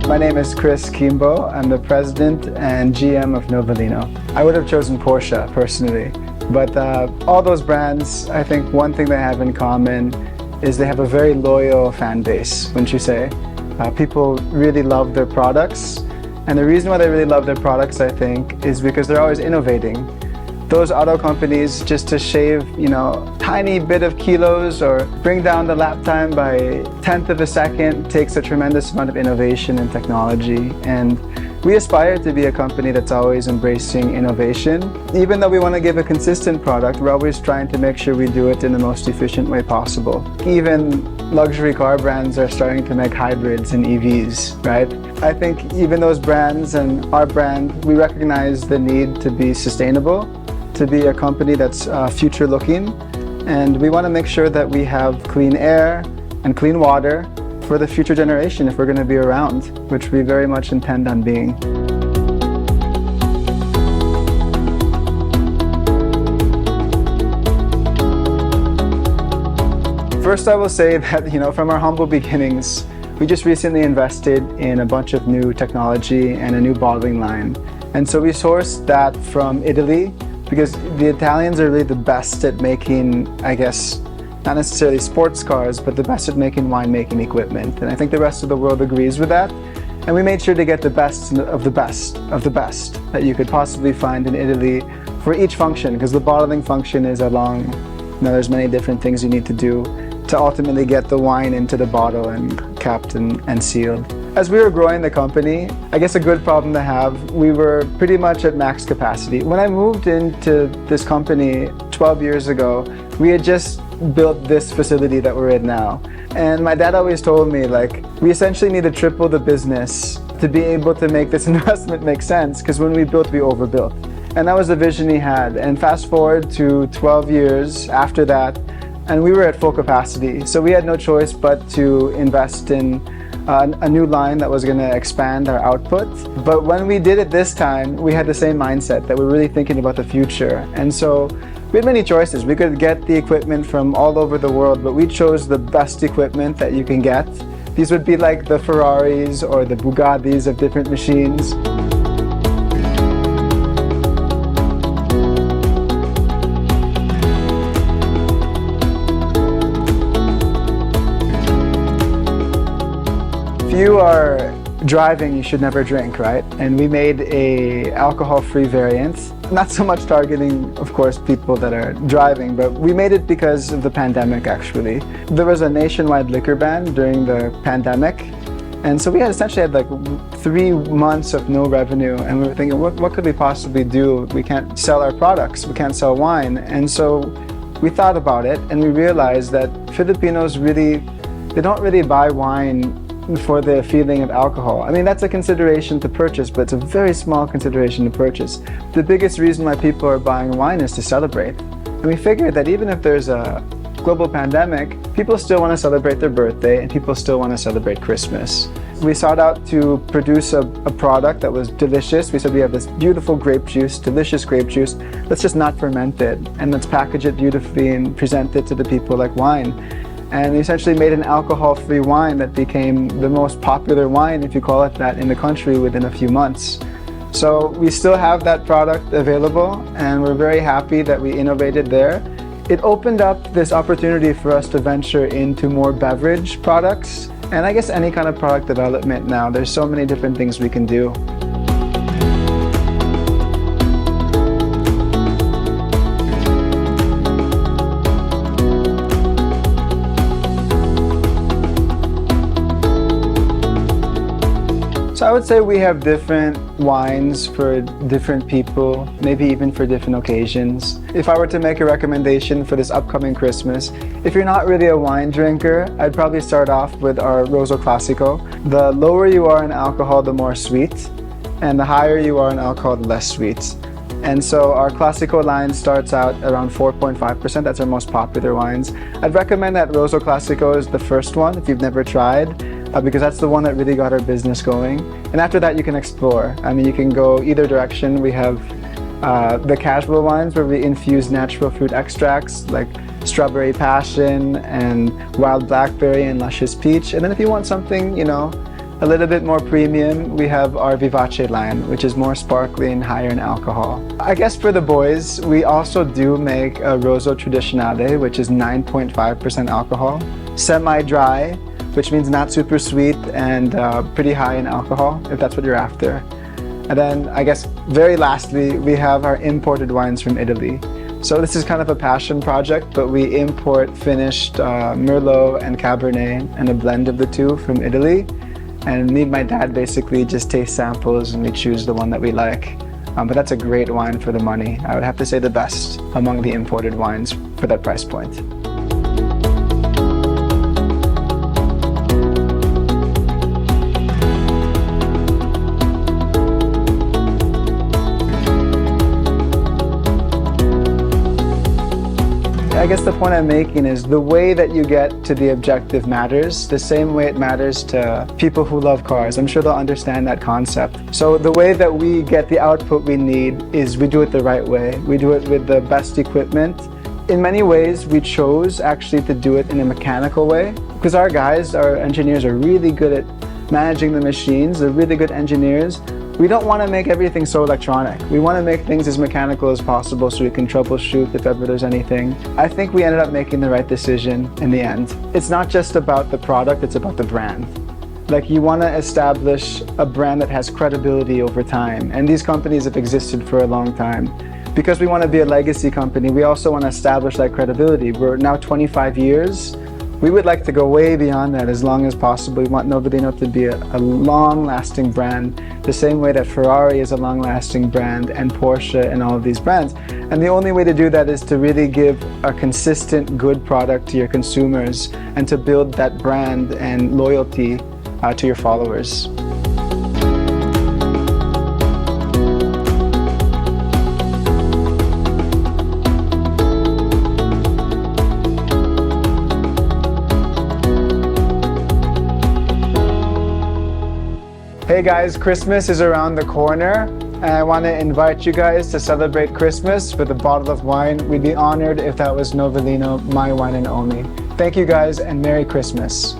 My name is Chris Kimbo. I'm the president and GM of Novellino. I would have chosen Porsche personally, but all those brands, I think one thing they have in common is they have a very loyal fan base, wouldn't you say? People really love their products, and the reason why they really love their products, I think, is because they're always innovating. Those auto companies, just to shave, tiny bit of kilos or bring down the lap time by 1/10 of a second takes a tremendous amount of innovation and technology. And we aspire to be a company that's always embracing innovation. Even though we want to give a consistent product, we're always trying to make sure we do it in the most efficient way possible. Even luxury car brands are starting to make hybrids and EVs, right? I think even those brands and our brand, we recognize the need to be sustainable, to be a company that's future-looking, and we want to make sure that we have clean air and clean water for the future generation if we're going to be around, which we very much intend on being. First, I will say that, from our humble beginnings, we just recently invested in a bunch of new technology and a new bottling line. And so we sourced that from Italy, because the Italians are really the best at making, I guess, not necessarily sports cars, but the best at making winemaking equipment. And I think the rest of the world agrees with that. And we made sure to get the best of the best of the best that you could possibly find in Italy for each function, because the bottling function is there's many different things you need to do to ultimately get the wine into the bottle and capped and sealed. As we were growing the company, I guess a good problem to have, we were pretty much at max capacity. When I moved into this company 12 years ago, we had just built this facility that we're in now. And my dad always told me, we essentially need to triple the business to be able to make this investment make sense, because when we built, we overbuilt. And that was the vision he had. And fast forward to 12 years after that, and we were at full capacity. So we had no choice but to invest in a new line that was going to expand our output. But when we did it this time, we had the same mindset that we're really thinking about the future. And so we had many choices. We could get the equipment from all over the world, but we chose the best equipment that you can get. These would be like the Ferraris or the Bugattis of different machines. If you are driving, you should never drink, right? And we made a alcohol-free variant. Not so much targeting, of course, people that are driving, but we made it because of the pandemic, actually. There was a nationwide liquor ban during the pandemic. And so we essentially had 3 months of no revenue, and we were thinking, what could we possibly do? We can't sell our products, we can't sell wine. And so we thought about it, and we realized that Filipinos they don't really buy wine for the feeling of alcohol. I mean, that's a consideration to purchase, but it's a very small consideration to purchase. The biggest reason why people are buying wine is to celebrate. And we figured that even if there's a global pandemic, people still want to celebrate their birthday and people still want to celebrate Christmas. We sought out to produce a product that was delicious. We said we have this beautiful grape juice, delicious grape juice. Let's just not ferment it, and let's package it beautifully and present it to the people like wine. And we essentially made an alcohol-free wine that became the most popular wine, if you call it that, in the country within a few months. So we still have that product available, and we're very happy that we innovated there. It opened up this opportunity for us to venture into more beverage products, and I guess any kind of product development now. There's so many different things we can do. So I would say we have different wines for different people, maybe even for different occasions. If I were to make a recommendation for this upcoming Christmas, if you're not really a wine drinker, I'd probably start off with our Rosso Classico. The lower you are in alcohol, the more sweet, and the higher you are in alcohol, the less sweet. And so our Classico line starts out around 4.5%. That's our most popular wines. I'd recommend that Rosso Classico is the first one if you've never tried, because that's the one that really got our business going. And after that, you can explore. I mean, you can go either direction. We have the casual wines where we infuse natural fruit extracts like strawberry passion and wild blackberry and luscious peach. And then if you want something, A little bit more premium, we have our Vivace line, which is more sparkly and higher in alcohol. I guess for the boys, we also do make a Rosso Tradizionale, which is 9.5% alcohol. Semi-dry, which means not super sweet and pretty high in alcohol, if that's what you're after. And then, I guess, very lastly, we have our imported wines from Italy. So this is kind of a passion project, but we import finished Merlot and Cabernet and a blend of the two from Italy. And me and my dad basically just taste samples and we choose the one that we like. But that's a great wine for the money. I would have to say the best among the imported wines for that price point. I guess the point I'm making is the way that you get to the objective matters, the same way it matters to people who love cars. I'm sure they'll understand that concept. So the way that we get the output we need is we do it the right way. We do it with the best equipment. In many ways, we chose actually to do it in a mechanical way because our guys, our engineers, are really good at managing the machines. They're really good engineers. We don't want to make everything so electronic. We want to make things as mechanical as possible so we can troubleshoot if ever there's anything. I think we ended up making the right decision in the end. It's not just about the product, it's about the brand. Like, you want to establish a brand that has credibility over time, and these companies have existed for a long time. Because we want to be a legacy company, we also want to establish that credibility. We're now 25 years. We would like to go way beyond that as long as possible. We want Novellino to be a long-lasting brand, the same way that Ferrari is a long-lasting brand and Porsche and all of these brands. And the only way to do that is to really give a consistent, good product to your consumers and to build that brand and loyalty to your followers. Hey guys, Christmas is around the corner, and I want to invite you guys to celebrate Christmas with a bottle of wine. We'd be honored if that was Novellino, my wine and only. Thank you guys, and Merry Christmas.